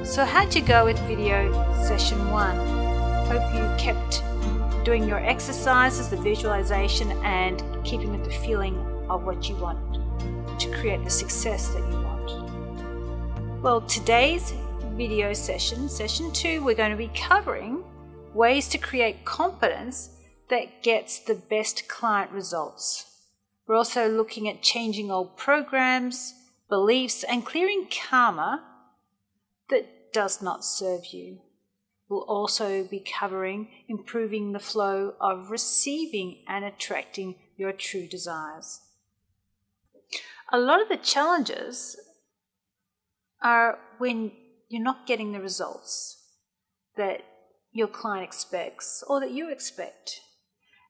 So how'd you go with video session 1? Hope you kept doing your exercises, the visualization, and keeping with the feeling of what you want to create the success that you want. Well, today's video session, session 2, we're going to be covering ways to create confidence that gets the best client results. We're also looking at changing old programs, beliefs, and clearing karma that does not serve you. We'll also be covering improving the flow of receiving and attracting your true desires. A lot of the challenges are when you're not getting the results that your client expects or that you expect.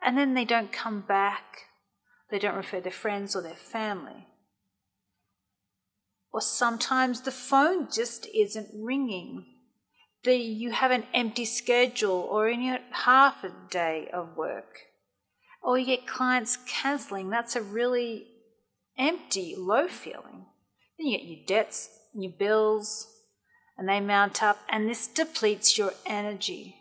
And then they don't come back, they don't refer their friends or their family. Or sometimes the phone just isn't ringing. You have an empty schedule, or you have half a day of work. Or you get clients cancelling. That's a really empty, low feeling. Then you get your debts, your bills, and they mount up, and this depletes your energy.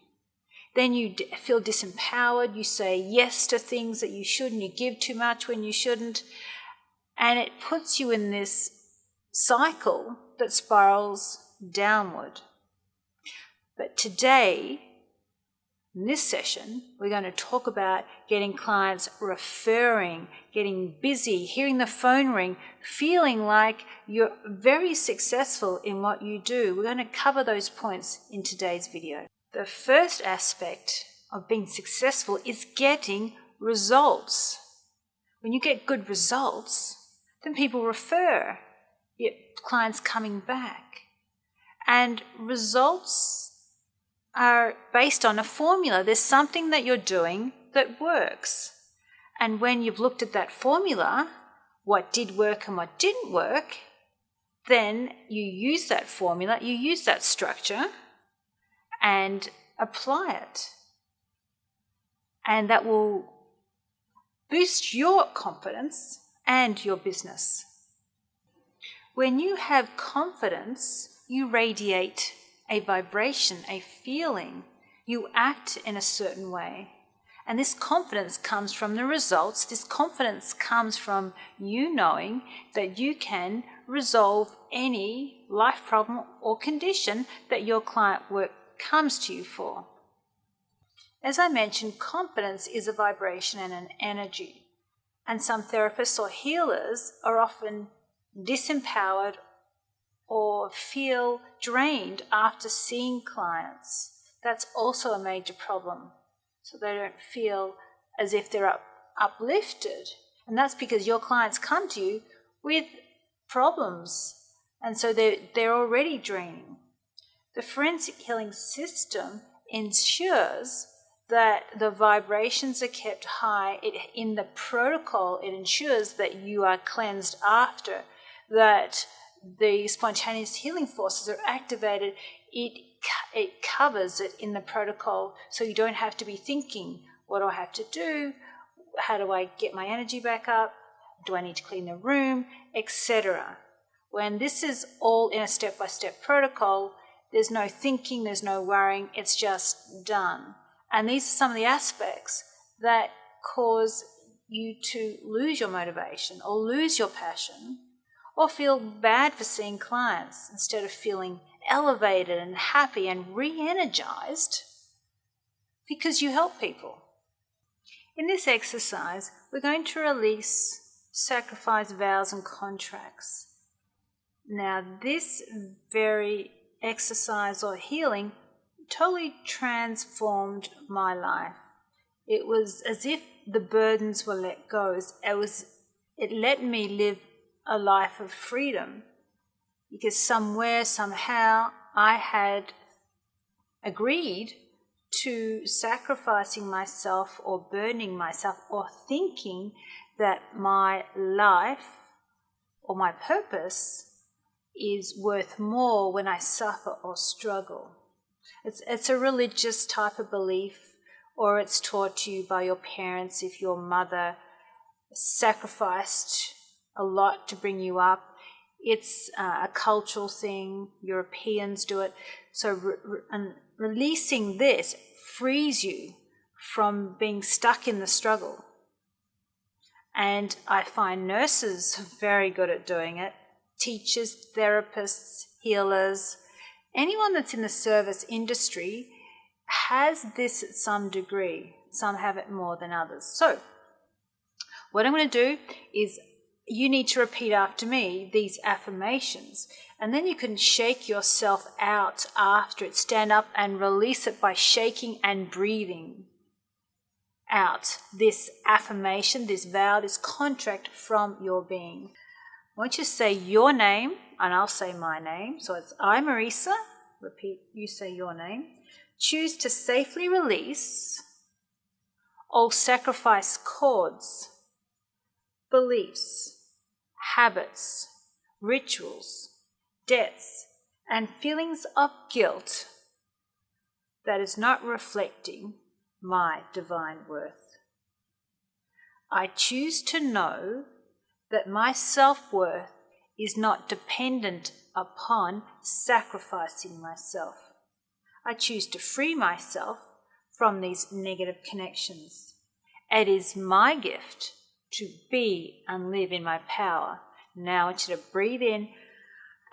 Then you feel disempowered. You say yes to things that you shouldn't. You give too much when you shouldn't. And it puts you in this cycle that spirals downward. But today, in this session, we're going to talk about getting clients referring, getting busy, hearing the phone ring, feeling like you're very successful in what you do. We're going to cover those points in today's video. The first aspect of being successful is getting results. When you get good results, then people refer, your clients coming back. And results are based on a formula. There's something that you're doing that works. And when you've looked at that formula, what did work and what didn't work, then you use that formula, you use that structure and apply it. And that will boost your confidence and your business. When you have confidence, you radiate a vibration, a feeling. You act in a certain way. And this confidence comes from the results. This confidence comes from you knowing that you can resolve any life problem or condition that your client comes to you for. As I mentioned, confidence is a vibration and an energy. And some therapists or healers are often disempowered or feel drained after seeing clients. That's also a major problem. So they don't feel as if they're uplifted. And that's because your clients come to you with problems. And so they're already draining. The forensic healing system ensures that the vibrations are kept high. In the protocol, it ensures that you are cleansed after, that the spontaneous healing forces are activated. It covers it in the protocol, so you don't have to be thinking, what do I have to do? How do I get my energy back up? Do I need to clean the room? Etc. When this is all in a step-by-step protocol, there's no thinking, there's no worrying, it's just done. And these are some of the aspects that cause you to lose your motivation or lose your passion, or feel bad for seeing clients instead of feeling elevated and happy and re-energized because you help people. In this exercise, we're going to release, sacrifice, vows, and contracts. Now, this very exercise or healing totally transformed my life. It was as if the burdens were let go. It let me live a life of freedom, because somewhere, somehow, I had agreed to sacrificing myself or burdening myself or thinking that my life or my purpose is worth more when I suffer or struggle. It's a religious type of belief, or it's taught to you by your parents if your mother sacrificed a lot to bring you up. It's a cultural thing. Europeans do it. So releasing this frees you from being stuck in the struggle. And I find nurses very good at doing it. Teachers, therapists, healers, anyone that's in the service industry has this at some degree. Some have it more than others. So what I'm going to do is you need to repeat after me these affirmations, and then you can shake yourself out after it. Stand up and release it by shaking and breathing out this affirmation, this vow, this contract from your being. I want you to say your name, and I'll say my name. So it's I, Marisa. Repeat, you say your name. Choose to safely release all sacrifice cords, beliefs, habits, rituals, debts, and feelings of guilt that is not reflecting my divine worth. I choose to know that my self-worth is not dependent upon sacrificing myself. I choose to free myself from these negative connections. It is my gift to be and live in my power. Now I want you to breathe in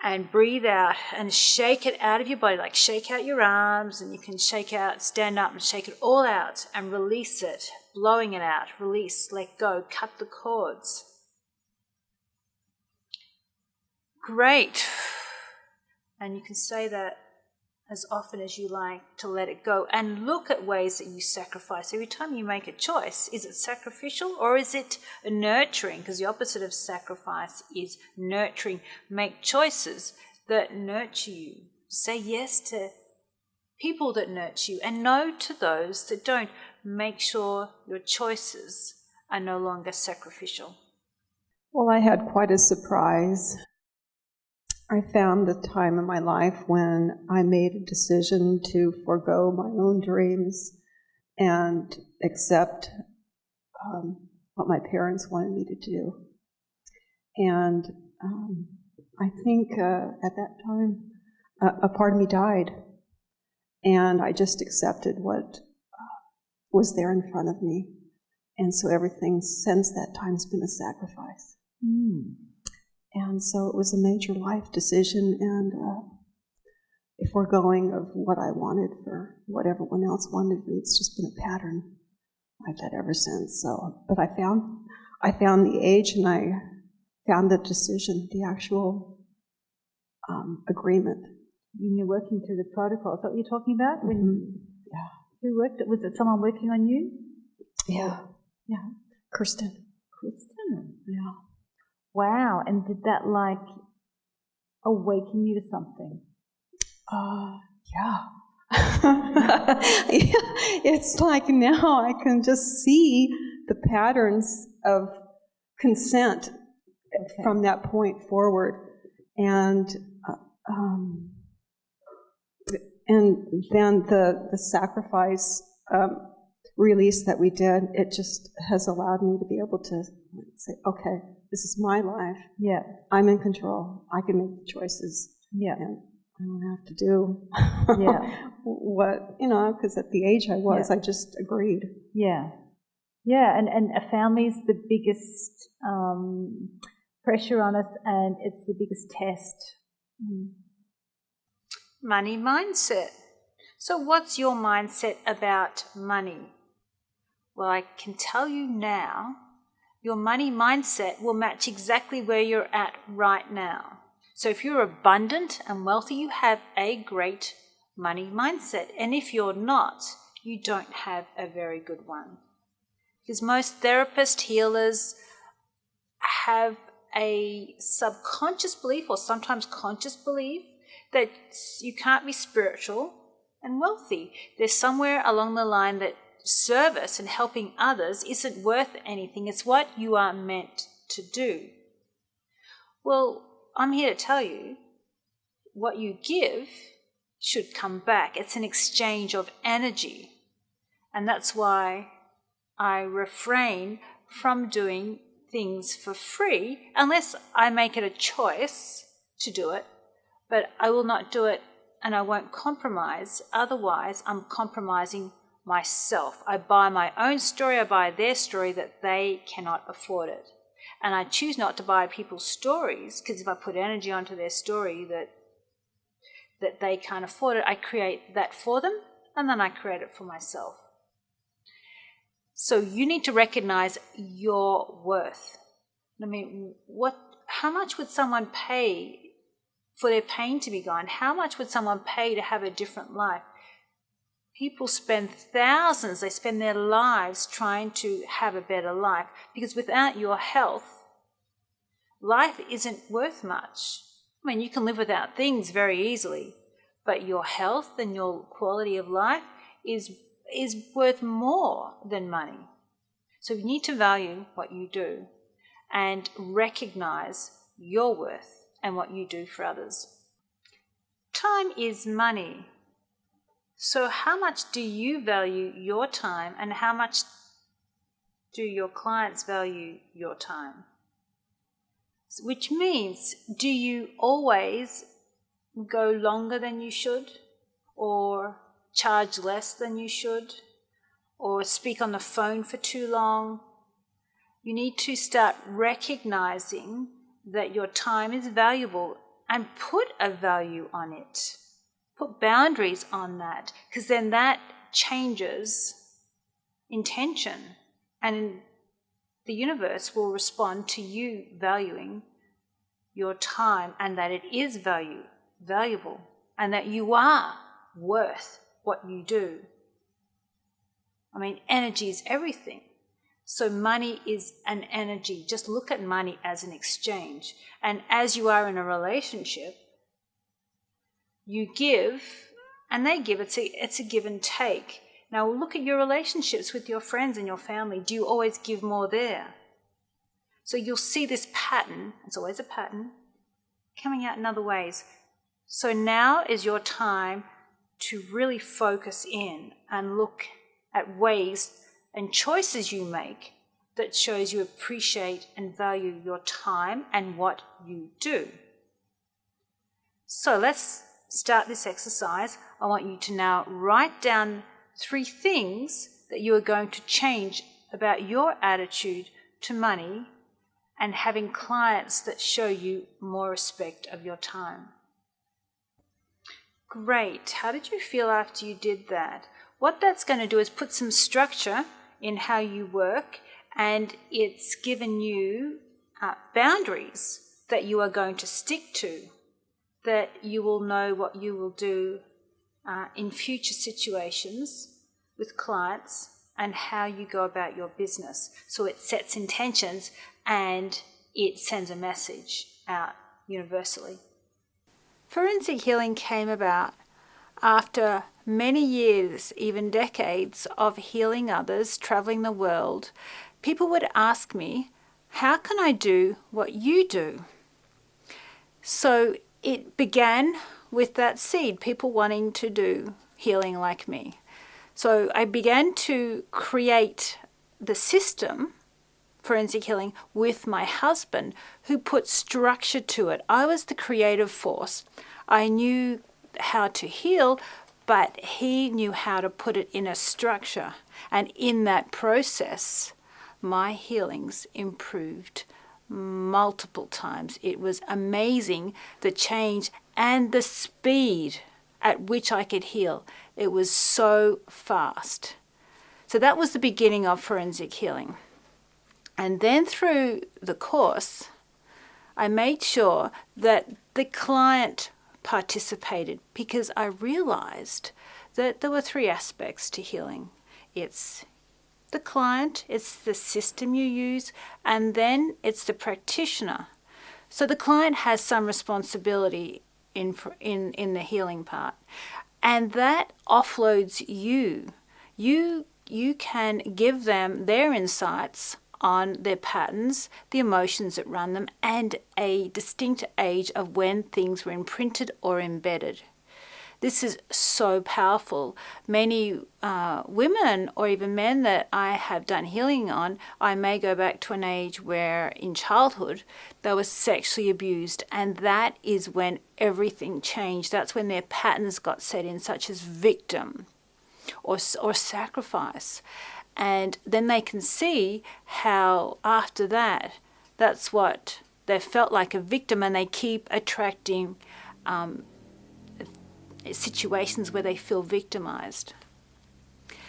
and breathe out and shake it out of your body, like shake out your arms, and you can shake out, stand up and shake it all out and release it, blowing it out, release, let go, cut the cords. Great. And you can say that as often as you like to let it go, and look at ways that you sacrifice. Every time you make a choice, is it sacrificial or is it nurturing? Because the opposite of sacrifice is nurturing. Make choices that nurture you. Say yes to people that nurture you and no to those that don't. Make sure your choices are no longer sacrificial. Well, I had quite a surprise. I found the time in my life when I made a decision to forego my own dreams and accept what my parents wanted me to do. And I think at that time, a part of me died. And I just accepted what was there in front of me. And so everything since that time has been a sacrifice. And so it was a major life decision, and a foregoing of what I wanted for what everyone else wanted. It's just been a pattern like that ever since. So, but I found the age, and I found the decision, the actual agreement. When you're working through the protocol, is that what you're talking about? Yeah. Who worked? Was it someone working on you? Yeah. Kirsten. Yeah. Wow, and did that like awaken you to something? Yeah. It's like now I can just see the patterns of consent from that point forward, and then the sacrifice release that we did, it just has allowed me to be able to say, okay, this is my life. Yeah. I'm in control. I can make the choices. Yeah. And I don't have to do what, because at the age I was, I just agreed. Yeah. Yeah, and a family's the biggest pressure on us, and it's the biggest test. Money mindset. So what's your mindset about money? Well, I can tell you now, your money mindset will match exactly where you're at right now. So if you're abundant and wealthy, you have a great money mindset. And if you're not, you don't have a very good one. Because most therapists, healers have a subconscious belief or sometimes conscious belief that you can't be spiritual and wealthy. There's somewhere along the line that service and helping others isn't worth anything. It's what you are meant to do. Well, I'm here to tell you what you give should come back. It's an exchange of energy. And that's why I refrain from doing things for free unless I make it a choice to do it, but I will not do it and I won't compromise. Otherwise, I'm compromising myself. I buy my own story, I buy their story that they cannot afford it. And I choose not to buy people's stories, because if I put energy onto their story that they can't afford it, I create that for them and then I create it for myself. So you need to recognize your worth. I mean, how much would someone pay for their pain to be gone? How much would someone pay to have a different life? People spend thousands, they spend their lives trying to have a better life, because without your health, life isn't worth much. I mean, you can live without things very easily, but your health and your quality of life is worth more than money. So you need to value what you do and recognize your worth and what you do for others. Time is money. So how much do you value your time, and how much do your clients value your time? Which means, do you always go longer than you should, or charge less than you should, or speak on the phone for too long? You need to start recognizing that your time is valuable and put a value on it. Put boundaries on that, because then that changes intention, and the universe will respond to you valuing your time, and that it is valuable, and that you are worth what you do. I mean, energy is everything. So money is an energy. Just look at money as an exchange. And as you are in a relationship, you give and they give. It's a give and take. Now look at your relationships with your friends and your family. Do you always give more there? So you'll see this pattern, it's always a pattern, coming out in other ways. So now is your time to really focus in and look at ways and choices you make that shows you appreciate and value your time and what you do. So let's start this exercise. I want you to now write down 3 things that you are going to change about your attitude to money and having clients that show you more respect of your time. Great. How did you feel after you did that? What that's going to do is put some structure in how you work, and it's given you boundaries that you are going to stick to, that you will know what you will do in future situations with clients and how you go about your business. So it sets intentions and it sends a message out universally. Forensic healing came about after many years, even decades, of healing others, traveling the world. People would ask me, how can I do what you do? So it began with that seed, people wanting to do healing like me. So I began to create the system, forensic healing, with my husband, who put structure to it. I was the creative force. I knew how to heal, but he knew how to put it in a structure. And in that process, my healings improved multiple times. It was amazing, the change and the speed at which I could heal. It was so fast. So that was the beginning of forensic healing. And then through the course, I made sure that the client participated, because I realized that there were 3 aspects to healing. It's the client, it's the system you use, and then it's the practitioner. So the client has some responsibility in the healing part, and that offloads you. You can give them their insights on their patterns, the emotions that run them, and a distinct age of when things were imprinted or embedded. This is so powerful. Many women or even men that I have done healing on, I may go back to an age where in childhood they were sexually abused, and that is when everything changed. That's when their patterns got set in, such as victim or sacrifice. And then they can see how after that, that's what they felt like a victim, and they keep attracting situations where they feel victimized.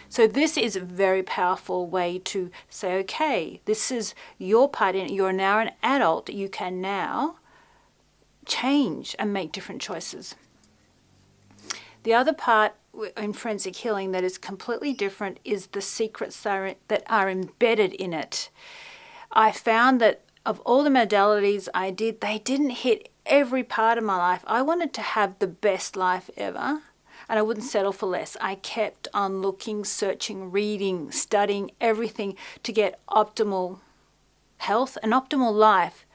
So this is a very powerful way to say, okay, this is your part in it. You're now an adult. You can now change and make different choices. The other part in forensic healing that is completely different is the secrets that are embedded in it. I found that of all the modalities I did, they didn't hit every part of my life. I wanted to have the best life ever, and I wouldn't settle for less. I kept on looking, searching, reading, studying everything to get optimal health and optimal life,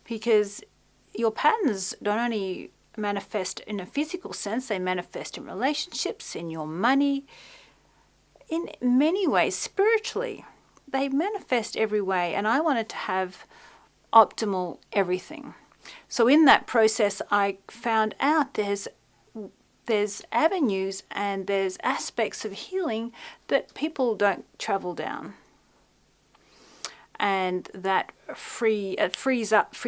because your patterns don't only manifest in a physical sense, they manifest in relationships, in your money, in many ways, spiritually. They manifest every way, and I wanted to have optimal everything. So in that process, I found out there's avenues and there's aspects of healing that people don't travel down. And that freed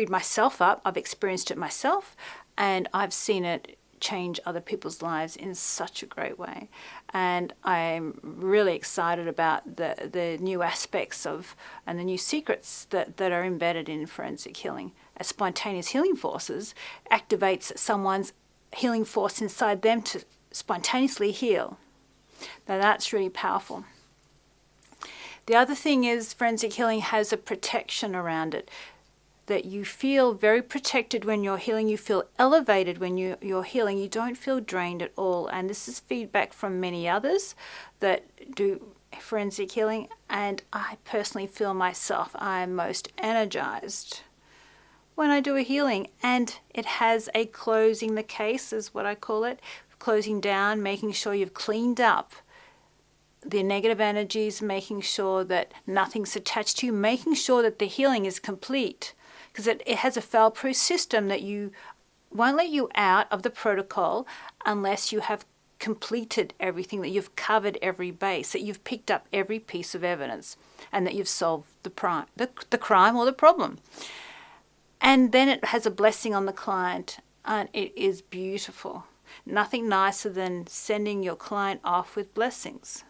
myself up. I've experienced it myself, and I've seen it change other people's lives in such a great way. And I'm really excited about the new aspects of and the new secrets that are embedded in forensic healing. As spontaneous healing forces activates someone's healing force inside them to spontaneously heal. Now that's really powerful. The other thing is forensic healing has a protection around it, that you feel very protected when you're healing. You feel elevated when you're healing. You don't feel drained at all. And this is feedback from many others that do forensic healing. And I personally feel myself, I'm most energized when I do a healing. And it has a closing the case, is what I call it. Closing down, making sure you've cleaned up the negative energies, making sure that nothing's attached to you, making sure that the healing is complete. Because it has a fail-proof system that you won't let you out of the protocol unless you have completed everything, that you've covered every base, that you've picked up every piece of evidence, and that you've solved the crime or the problem. And then it has a blessing on the client, and it is beautiful. Nothing nicer than sending your client off with blessings.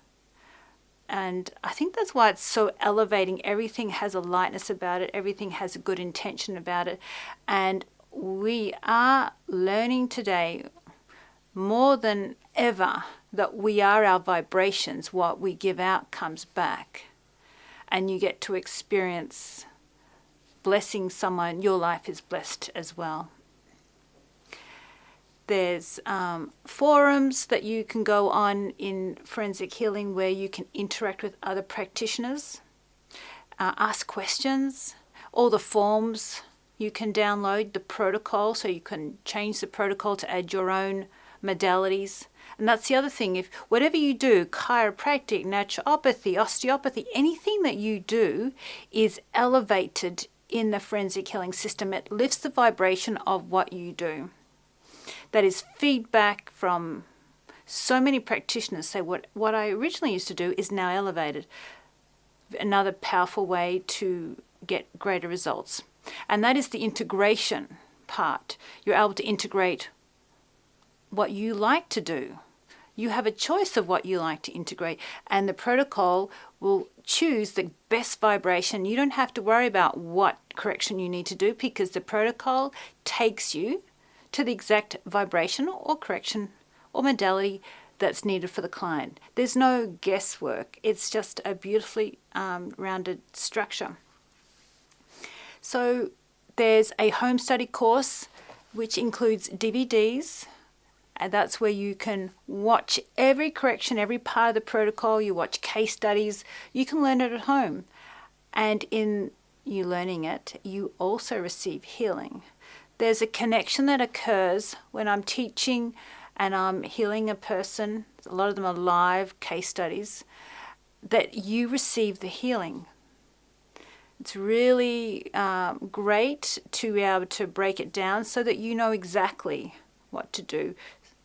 And I think that's why it's so elevating. Everything has a lightness about it. Everything has a good intention about it. And we are learning today more than ever that we are our vibrations. What we give out comes back. And you get to experience blessing someone. Your life is blessed as well. There's forums that you can go on in forensic healing where you can interact with other practitioners, ask questions. All the forms you can download, the protocol, so you can change the protocol to add your own modalities. And that's the other thing. If whatever you do, chiropractic, naturopathy, osteopathy, anything that you do is elevated in the forensic healing system. It lifts the vibration of what you do. That is feedback from so many practitioners say what I originally used to do is now elevated. Another powerful way to get greater results. And that is the integration part. You're able to integrate what you like to do. You have a choice of what you like to integrate, and the protocol will choose the best vibration. You don't have to worry about what correction you need to do, because the protocol takes you to the exact vibration or correction or modality that's needed for the client. There's no guesswork. It's just a beautifully rounded structure. So there's a home study course which includes DVDs, and that's where you can watch every correction, every part of the protocol. You watch case studies. You can learn it at home. And in you learning it, you also receive healing. There's a connection that occurs when I'm teaching and I'm healing a person, a lot of them are live case studies, that you receive the healing. It's really great to be able to break it down so that you know exactly what to do.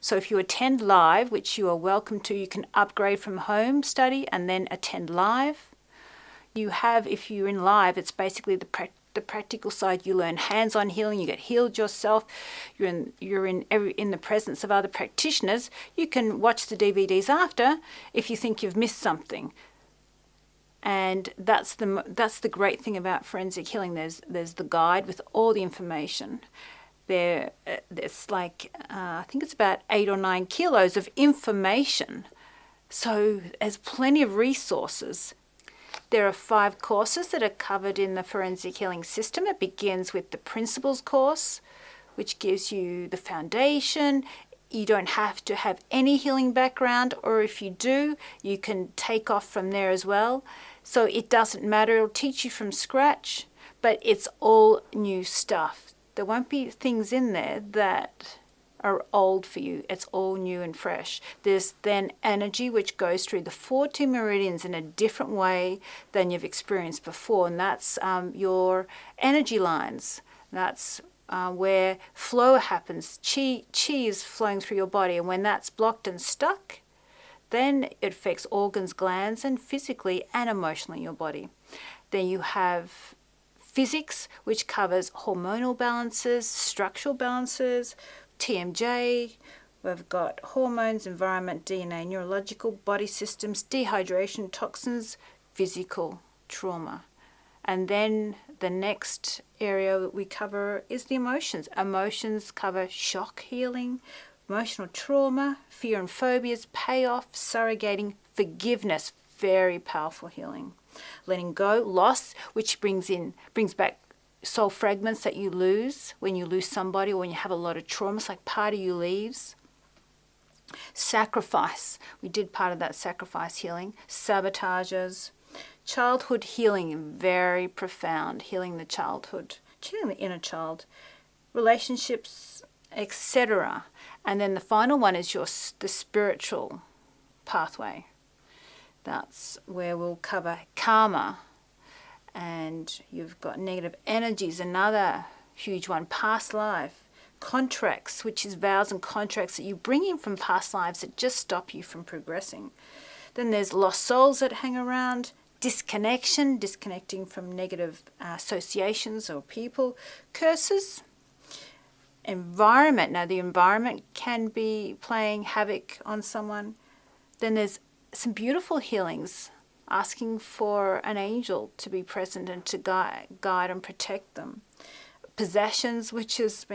So if you attend live, which you are welcome to, you can upgrade from home study and then attend live. You have, if you're in live, it's basically the practical side. You learn hands-on healing. You get healed yourself. You're in the presence of other practitioners. You can watch the DVDs after if you think you've missed something. And that's the great thing about forensic healing. There's the guide with all the information. There's like I think it's about 8 or 9 kilos of information. So there's plenty of resources. There are 5 courses that are covered in the forensic healing system. It begins with the principles course, which gives you the foundation. You don't have to have any healing background, or if you do, you can take off from there as well. So it doesn't matter, it'll teach you from scratch, but it's all new stuff. There won't be things in there that are old for you. It's all new and fresh. There's then energy which goes through the 14 meridians in a different way than you've experienced before, and that's your energy lines. That's where flow happens. Chi is flowing through your body, and when that's blocked and stuck, then it affects organs, glands, and physically and emotionally your body. Then you have physics, which covers hormonal balances, structural balances, TMJ. We've got hormones, environment, DNA, neurological, body systems, dehydration, toxins, physical trauma. And then the next area that we cover is the emotions. Emotions cover shock healing, emotional trauma, fear and phobias, payoff, surrogating, forgiveness, very powerful healing. Letting go, loss, which brings back soul fragments that you lose when you lose somebody or when you have a lot of trauma. It's like part of you leaves. Sacrifice, we did part of that sacrifice healing. Sabotages. Childhood healing, very profound, healing the childhood, healing the inner child. Relationships, etc. And then the final one is the spiritual pathway. That's where we'll cover karma, and you've got negative energies, another huge one, past life, contracts, which is vows and contracts that you bring in from past lives that just stop you from progressing. Then there's lost souls that hang around, disconnecting from negative associations or people, curses, environment. Now the environment can be playing havoc on someone. Then there's some beautiful healings, asking for an angel to be present and to guide and protect them. Possessions, which is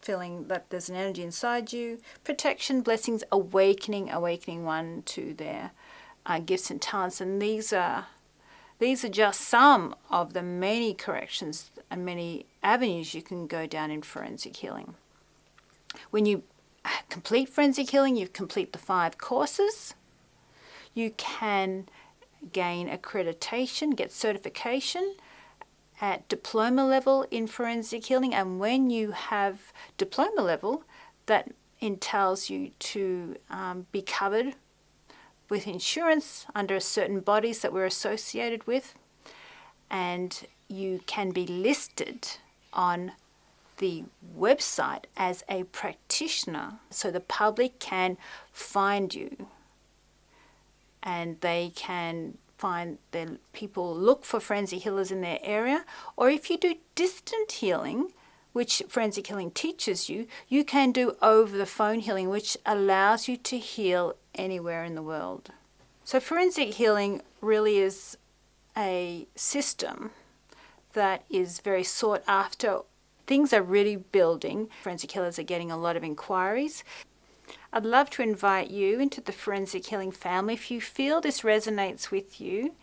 feeling that there's an energy inside you. Protection, blessings, awakening one to their gifts and talents. And these are just some of the many corrections and many avenues you can go down in forensic healing. When you complete forensic healing, you complete the 5 courses. You can gain accreditation, get certification at diploma level in forensic healing. And when you have diploma level, that entails you to be covered with insurance under certain bodies that we're associated with, and you can be listed on the website as a practitioner, so the public can find you and they can find the people, look for forensic healers in their area. Or if you do distant healing, which forensic healing teaches you, you can do over the phone healing, which allows you to heal anywhere in the world. So forensic healing really is a system that is very sought after. Things are really building. Forensic healers are getting a lot of inquiries. I'd love to invite you into the forensic healing family. If you feel this resonates with you,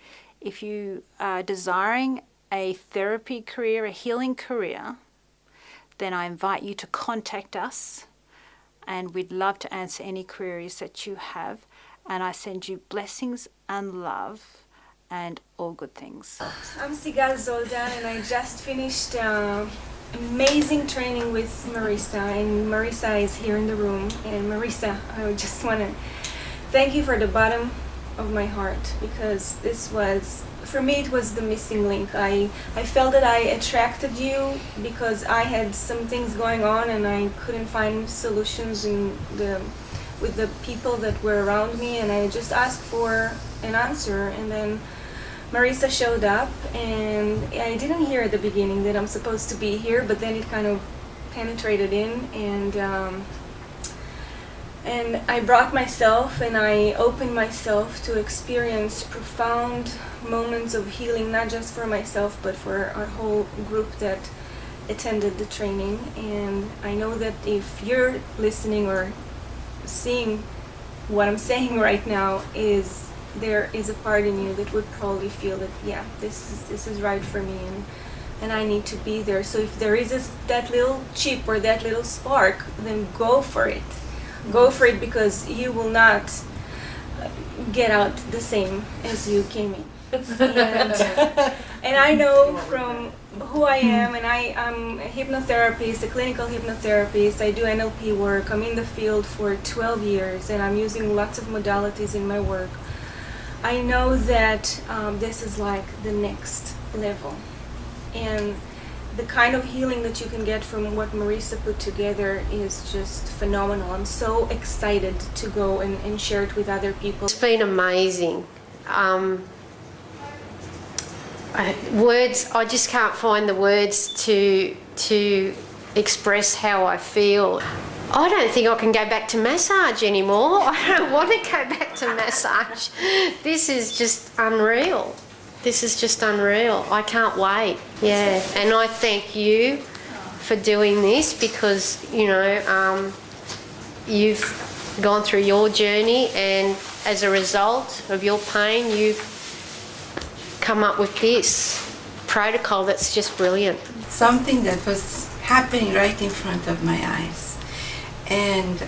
if you are desiring a therapy career, a healing career, then I invite you to contact us, and we'd love to answer any queries that you have. And I send you blessings and love and all good things. I'm Sigal Zoldan, and I just finished amazing training with Marisa, and Marisa is here in the room. And Marisa, I just want to thank you for the bottom of my heart, because this was, for me, it was the missing link. I felt that I attracted you because I had some things going on and I couldn't find solutions with the people that were around me, and I just asked for an answer. And then Marisa showed up, and I didn't hear at the beginning that I'm supposed to be here, but then it kind of penetrated in, and I brought myself and I opened myself to experience profound moments of healing, not just for myself, but for our whole group that attended the training. And I know that if you're listening or seeing what I'm saying right now, there is a part in you that would probably feel that, yeah, this is right for me, and I need to be there. So if there is that little chip or that little spark, then go for it. Go for it, because you will not get out the same as you came in. And I know from who I am, and I'm a hypnotherapist, a clinical hypnotherapist. I do NLP work. I'm in the field for 12 years, and I'm using lots of modalities in my work. I know that this is like the next level, and the kind of healing that you can get from what Marisa put together is just phenomenal. I'm so excited to go and share it with other people. It's been amazing. Words, I just can't find the words to express how I feel. I don't think I can go back to massage anymore. I don't want to go back to massage. This is just unreal. This is just unreal. I can't wait. Yeah, and I thank you for doing this, because, you know, you've gone through your journey, and as a result of your pain, you've come up with this protocol that's just brilliant. Something that was happening right in front of my eyes. And